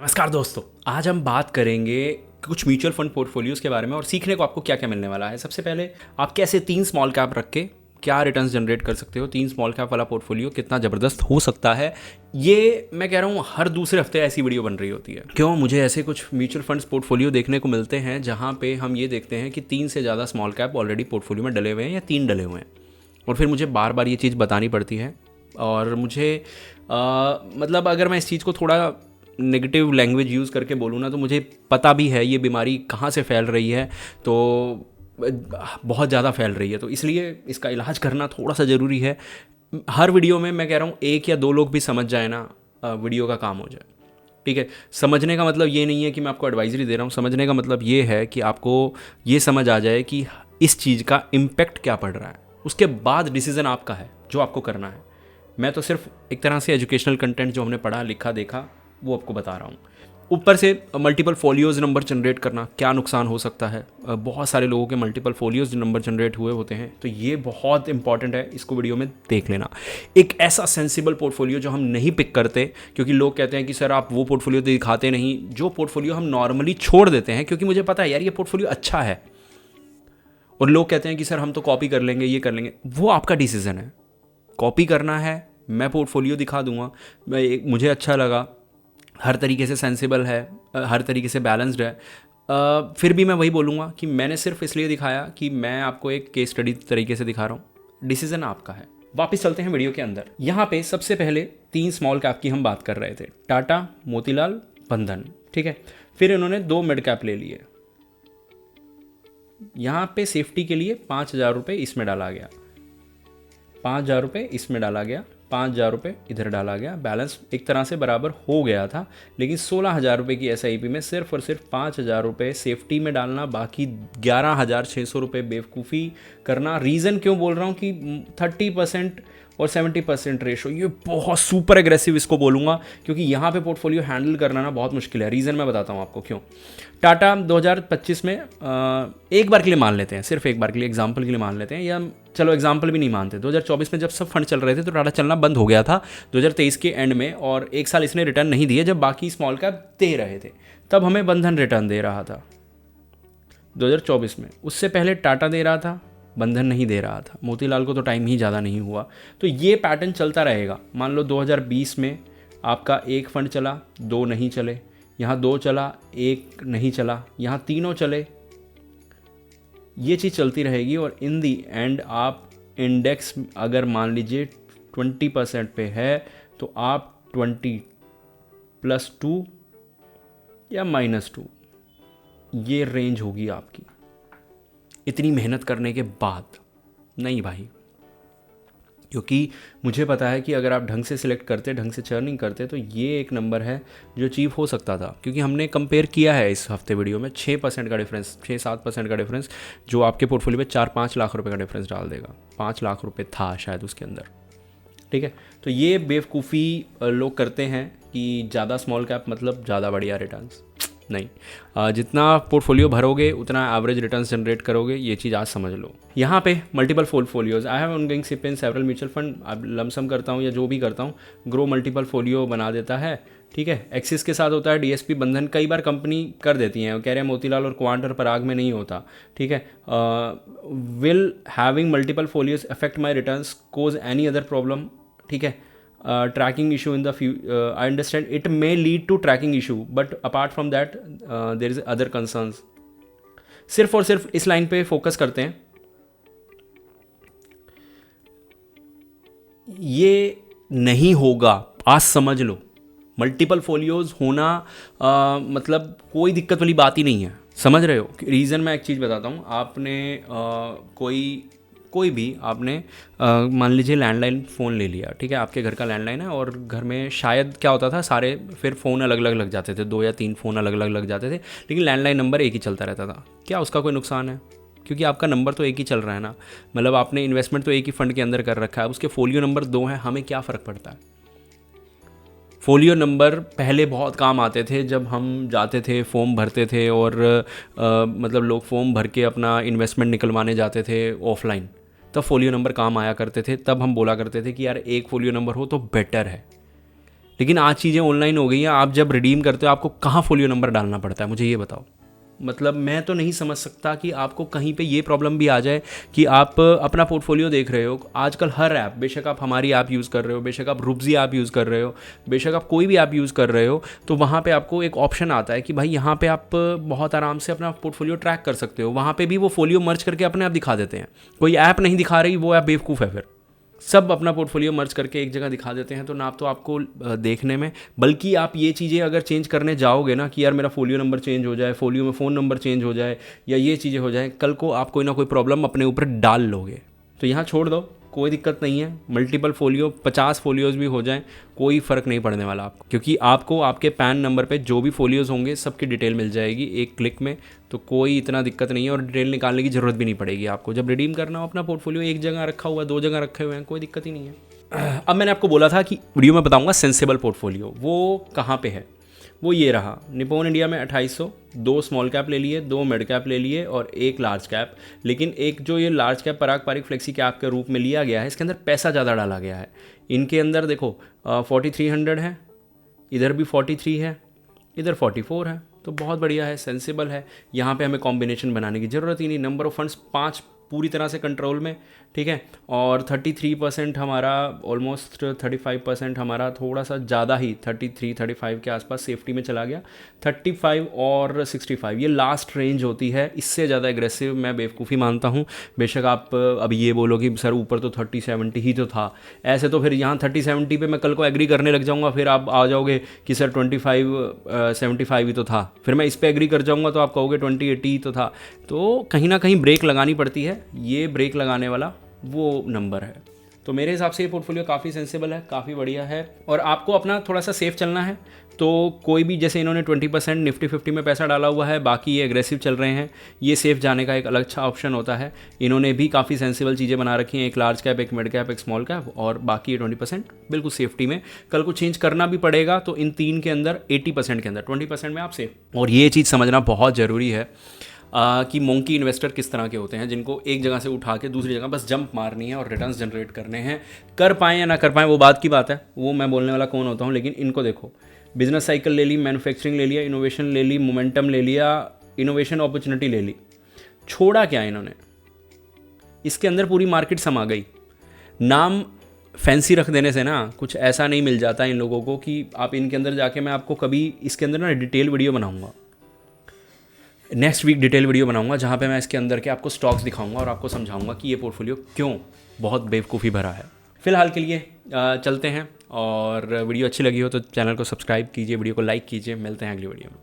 नमस्कार दोस्तों, आज हम बात करेंगे कुछ म्यूचुअल फंड पोर्टफोलियोज के बारे में और सीखने को आपको क्या क्या मिलने वाला है। सबसे पहले आप कैसे 3 स्मॉल कैप रख के क्या रिटर्न्स जनरेट कर सकते हो। 3 स्मॉल कैप वाला पोर्टफोलियो कितना ज़बरदस्त हो सकता है, ये मैं कह रहा हूँ हर दूसरे हफ्ते ऐसी वीडियो बन रही होती है। क्यों? मुझे ऐसे कुछ म्यूचुअल फंड्स पोर्टफोलियो देखने को मिलते हैं जहाँ पे हम ये देखते हैं कि 3 से ज़्यादा स्मॉल कैप ऑलरेडी पोर्टफोलियो में डले हुए हैं या 3 डले हुए हैं, और फिर मुझे बार बार ये चीज़ बतानी पड़ती है। और मुझे मतलब अगर मैं इस चीज़ को थोड़ा नेगेटिव लैंग्वेज यूज़ करके बोलूँ ना, तो मुझे पता भी है ये बीमारी कहाँ से फैल रही है, तो बहुत ज़्यादा फैल रही है, तो इसलिए इसका इलाज करना थोड़ा सा ज़रूरी है। हर वीडियो में मैं कह रहा हूँ 1 या 2 लोग भी समझ जाए ना, वीडियो का काम हो जाए। ठीक है, समझने का मतलब ये नहीं है कि मैं आपको एडवाइजरी दे रहा हूँ। समझने का मतलब ये है कि आपको ये समझ आ जाए कि इस चीज़ का इम्पेक्ट क्या पड़ रहा है, उसके बाद डिसीज़न आपका है जो आपको करना है। मैं तो सिर्फ एक तरह से एजुकेशनल कंटेंट जो हमने पढ़ा लिखा देखा वो आपको बता रहा हूँ। ऊपर से मल्टीपल फोलियोज नंबर जनरेट करना, क्या नुकसान हो सकता है। बहुत सारे लोगों के मल्टीपल फोलियोज नंबर जनरेट हुए होते हैं, तो ये बहुत इंपॉर्टेंट है, इसको वीडियो में देख लेना। एक ऐसा सेंसिबल पोर्टफोलियो जो हम नहीं पिक करते, क्योंकि लोग कहते हैं कि सर आप वो पोर्टफोलियो दिखाते नहीं, जो पोर्टफोलियो हम नॉर्मली छोड़ देते हैं क्योंकि मुझे पता है यार ये पोर्टफोलियो अच्छा है, और लोग कहते हैं कि सर हम तो कॉपी कर लेंगे, ये कर लेंगे। वो आपका डिसीजन है। कॉपी करना है, मैं पोर्टफोलियो दिखा दूंगा, मुझे अच्छा लगा, हर तरीके से सेंसिबल है, हर तरीके से बैलेंस्ड है, फिर भी मैं वही बोलूँगा कि मैंने सिर्फ इसलिए दिखाया कि मैं आपको एक केस स्टडी तरीके से दिखा रहा हूँ। डिसीजन आपका है। वापस चलते हैं वीडियो के अंदर। यहाँ पे सबसे पहले 3 स्मॉल कैप की हम बात कर रहे थे, टाटा, मोतीलाल, बंधन। ठीक है, फिर इन्होंने 2 मिड कैप ले लिए। यहाँ पे सेफ्टी के लिए 5,000 रुपये इसमें डाला गया, 5,000 रुपये इसमें डाला गया, 5,000 रुपये इधर डाला गया। बैलेंस एक तरह से बराबर हो गया था, लेकिन 16,000 रुपये की SIP में सिर्फ और सिर्फ 5,000 रुपये सेफ्टी में डालना, बाकी 11,600 रुपये बेवकूफ़ी करना। रीज़न क्यों बोल रहा हूँ कि 30% और 70% रेशो, ये बहुत सुपर एग्रेसिव इसको बोलूँगा, क्योंकि यहाँ पे पोर्टफोलियो हैंडल करना ना बहुत मुश्किल है। रीज़न मैं बताता हूँ आपको क्यों। टाटा 2025 में एक बार के लिए मान लेते हैं, सिर्फ एक बार के लिए एग्जाम्पल के लिए मान लेते हैं, या चलो एग्जाम्पल भी नहीं मानते, 2024 में जब सब फंड चल रहे थे तो टाटा चलना बंद हो गया था 2023 के एंड में, और 1 साल इसने रिटर्न नहीं दिए जब बाकी स्मॉल कैप दे रहे थे, तब हमें बंधन रिटर्न दे रहा था 2024 में। उससे पहले टाटा दे रहा था, बंधन नहीं दे रहा था। मोतीलाल को तो टाइम ही ज़्यादा नहीं हुआ, तो ये पैटर्न चलता रहेगा। मान लो 2020 में आपका 1 फंड चला, 2 नहीं चले, यहाँ 2 चला, 1 नहीं चला, यहाँ तीनों चले, ये चीज़ चलती रहेगी। और इन दी एंड आप इंडेक्स अगर मान लीजिए 20% पे है, तो आप 20 + 2 या -2, ये रेंज होगी आपकी। इतनी मेहनत करने के बाद नहीं भाई, क्योंकि मुझे पता है कि अगर आप ढंग से सिलेक्ट करते, ढंग से चर्निंग करते, तो ये एक नंबर है जो अचीव हो सकता था। क्योंकि हमने कंपेयर किया है इस हफ्ते वीडियो में, 6% का डिफरेंस, 6-7% का डिफरेंस, जो आपके पोर्टफोलियो में 4-5 लाख रुपए का डिफरेंस डाल देगा। 5 लाख रुपए था शायद उसके अंदर। ठीक है, तो ये बेवकूफ़ी लोग करते हैं कि ज़्यादा स्मॉल कैप मतलब ज़्यादा बढ़िया रिटर्न्स नहीं। जितना पोर्टफोलियो भरोगे उतना एवरेज रिटर्न्स जनरेट करोगे, ये चीज़ आज समझ लो। यहाँ पे multiple portfolios, I have ongoing SIP in several mutual fund. अब लमसम करता हूँ या जो भी करता हूँ, ग्रो मल्टीपल फोलियो बना देता है। ठीक है, एक्सिस के साथ होता है DSP, बंधन कई बार कंपनी कर देती हैं, कह रहे हैं मोतीलाल और क्वांट और पराग में नहीं होता। ठीक है, will having multiple folios affect my returns, cause any other problem. ठीक है, tracking issue in the I understand it may lead to tracking issue, but apart from that there is other concerns। सिर्फ और सिर्फ इस line पे focus करते हैं। ये नहीं होगा, आज समझ लो। मल्टीपल फोलियोज होना मतलब कोई दिक्कत वाली बात ही नहीं है, समझ रहे हो। रीज़न मैं एक चीज़ बताता हूँ। आपने कोई भी आपने मान लीजिए लैंडलाइन फ़ोन ले लिया। ठीक है, आपके घर का लैंडलाइन है, और घर में शायद क्या होता था, सारे फिर फ़ोन अलग अलग लग जाते थे, 2 या 3 फ़ोन अलग अलग लग जाते थे, लेकिन लैंडलाइन नंबर एक ही चलता रहता था। क्या उसका कोई नुकसान है? क्योंकि आपका नंबर तो एक ही चल रहा है ना, मतलब आपने इन्वेस्टमेंट तो एक ही फंड के अंदर कर रखा है, उसके फोलियो नंबर 2 हैं, हमें क्या फ़र्क पड़ता है। फोलियो नंबर पहले बहुत काम आते थे, जब हम जाते थे फॉर्म भरते थे, और मतलब लोग फॉर्म भर के अपना इन्वेस्टमेंट निकलवाने जाते थे ऑफलाइन, तब फोलियो नंबर काम आया करते थे। तब हम बोला करते थे कि यार एक फोलियो नंबर हो तो बेटर है। लेकिन आज चीज़ें ऑनलाइन हो गई हैं, आप जब रिडीम करते हो आपको कहाँ फोलियो नंबर डालना पड़ता है, मुझे ये बताओ। मतलब मैं तो नहीं समझ सकता कि आपको कहीं पे ये प्रॉब्लम भी आ जाए कि आप अपना पोर्टफोलियो देख रहे हो। आजकल हर ऐप, बेशक आप हमारी ऐप यूज़ कर रहे हो, बेशक आप रुपजी ऐप यूज़ कर रहे हो, बेशक आप कोई भी ऐप यूज़ कर रहे हो, तो वहाँ पे आपको एक ऑप्शन आता है कि भाई यहाँ पे आप बहुत आराम से अपना पोर्टफोलियो ट्रैक कर सकते हो। वहाँ पे भी वो फोलियो मर्ज करके अपने आप दिखा देते हैं। कोई ऐप नहीं दिखा रही, वो ऐप बेवकूफ़ है। फिर सब अपना पोर्टफोलियो मर्ज करके एक जगह दिखा देते हैं, तो ना आप तो आपको देखने में, बल्कि आप ये चीज़ें अगर चेंज करने जाओगे ना कि यार मेरा फोलियो नंबर चेंज हो जाए, फोलियो में फ़ोन नंबर चेंज हो जाए, या ये चीज़ें हो जाए, कल को आप कोई ना कोई प्रॉब्लम अपने ऊपर डाल लोगे। तो यहाँ छोड़ दो, कोई दिक्कत नहीं है। मल्टीपल फोलियो, 50 फोलियोज़ भी हो जाएं, कोई फ़र्क नहीं पड़ने वाला आपको, क्योंकि आपको आपके पैन नंबर पे जो भी फोलियोज़ होंगे सबकी डिटेल मिल जाएगी एक क्लिक में। तो कोई इतना दिक्कत नहीं है, और डिटेल निकालने की ज़रूरत भी नहीं पड़ेगी आपको। जब रिडीम करना हो अपना पोर्टफोलियो, एक जगह रखा हुआ है, 2 जगह रखे हुए हैं, कोई दिक्कत ही नहीं है। अब मैंने आपको बोला था कि वीडियो में बताऊंगा सेंसेबल पोर्टफोलियो, वो कहाँ पे है। वो ये रहा, निप्पॉन इंडिया में 2800, 2 स्मॉल कैप ले लिए, 2 मिड कैप ले लिए और 1 लार्ज कैप। लेकिन एक जो ये लार्ज कैप पराग पारिक फ्लेक्सी कैप के रूप में लिया गया है, इसके अंदर पैसा ज़्यादा डाला गया है। इनके अंदर देखो 4300 है, इधर भी 43 है, इधर 44 है, तो बहुत बढ़िया है, सेंसिबल है। यहाँ पे हमें कॉम्बिनेशन बनाने की ज़रूरत ही नहीं। नंबर ऑफ फंड्स 5 पूरी तरह से कंट्रोल में, ठीक है। और 33% हमारा, ऑलमोस्ट 35% हमारा, थोड़ा सा ज़्यादा ही 33-35 के आसपास सेफ्टी में चला गया। 35 और 65 ये लास्ट रेंज होती है। इससे ज़्यादा एग्रेसिव मैं बेवकूफ़ी मानता हूँ। बेशक आप अभी ये बोलो कि सर ऊपर तो 30-70 ही तो था, ऐसे तो फिर यहाँ 30-70 पे मैं कल को एग्री करने लग जाऊँगा, फिर आप आ जाओगे कि सर 25-75 ही तो था, फिर मैं इस पर एग्री कर जाऊँगा तो आप कहोगे 20-80 ही तो था। तो कहीं ना कहीं ब्रेक लगानी पड़ती है, ये ब्रेक लगाने वाला वो नंबर है। तो मेरे हिसाब से ये पोर्टफोलियो काफ़ी सेंसिबल है, काफ़ी बढ़िया है। और आपको अपना थोड़ा सा सेफ चलना है तो कोई भी, जैसे इन्होंने 20% निफ्टी 50 में पैसा डाला हुआ है, बाकी ये एग्रेसिव चल रहे हैं, ये सेफ जाने का एक अलग अच्छा ऑप्शन होता है। इन्होंने भी काफ़ी सेंसिबल चीज़ें बना रखी हैं, एक लार्ज कैप, एक मिड कैप, एक स्मॉल कैप, और बाकी ये 20% बिल्कुल सेफ्टी में। कल को चेंज करना भी पड़ेगा तो इन 3 के अंदर 80% के अंदर 20% में आप सेफ। और ये चीज़ समझना बहुत ज़रूरी है कि मोंकी इन्वेस्टर किस तरह के होते हैं, जिनको एक जगह से उठा के दूसरी जगह बस जंप मारनी है और रिटर्न्स जनरेट करने हैं। कर पाएँ या ना कर पाएँ वो बात की बात है, वो मैं बोलने वाला कौन होता हूँ। लेकिन इनको देखो, बिजनेस साइकिल ले ली, मैन्युफैक्चरिंग ले लिया, इनोवेशन ले ली, मोमेंटम ले लिया, इनोवेशन अपॉर्चुनिटी ले ली, छोड़ा क्या इन्होंने, इसके अंदर पूरी मार्केट समा गई। नाम फैंसी रख देने से ना कुछ ऐसा नहीं मिल जाता इन लोगों को कि आप इनके अंदर जाके, मैं आपको कभी इसके अंदर ना डिटेल वीडियो बनाऊंगा, नेक्स्ट वीक डिटेल वीडियो बनाऊंगा, जहाँ पे मैं इसके अंदर के आपको स्टॉक्स दिखाऊंगा और आपको समझाऊंगा कि ये पोर्टफोलियो क्यों बहुत बेवकूफ़ी भरा है। फिलहाल के लिए चलते हैं, और वीडियो अच्छी लगी हो तो चैनल को सब्सक्राइब कीजिए, वीडियो को लाइक कीजिए। मिलते हैं अगली वीडियो में।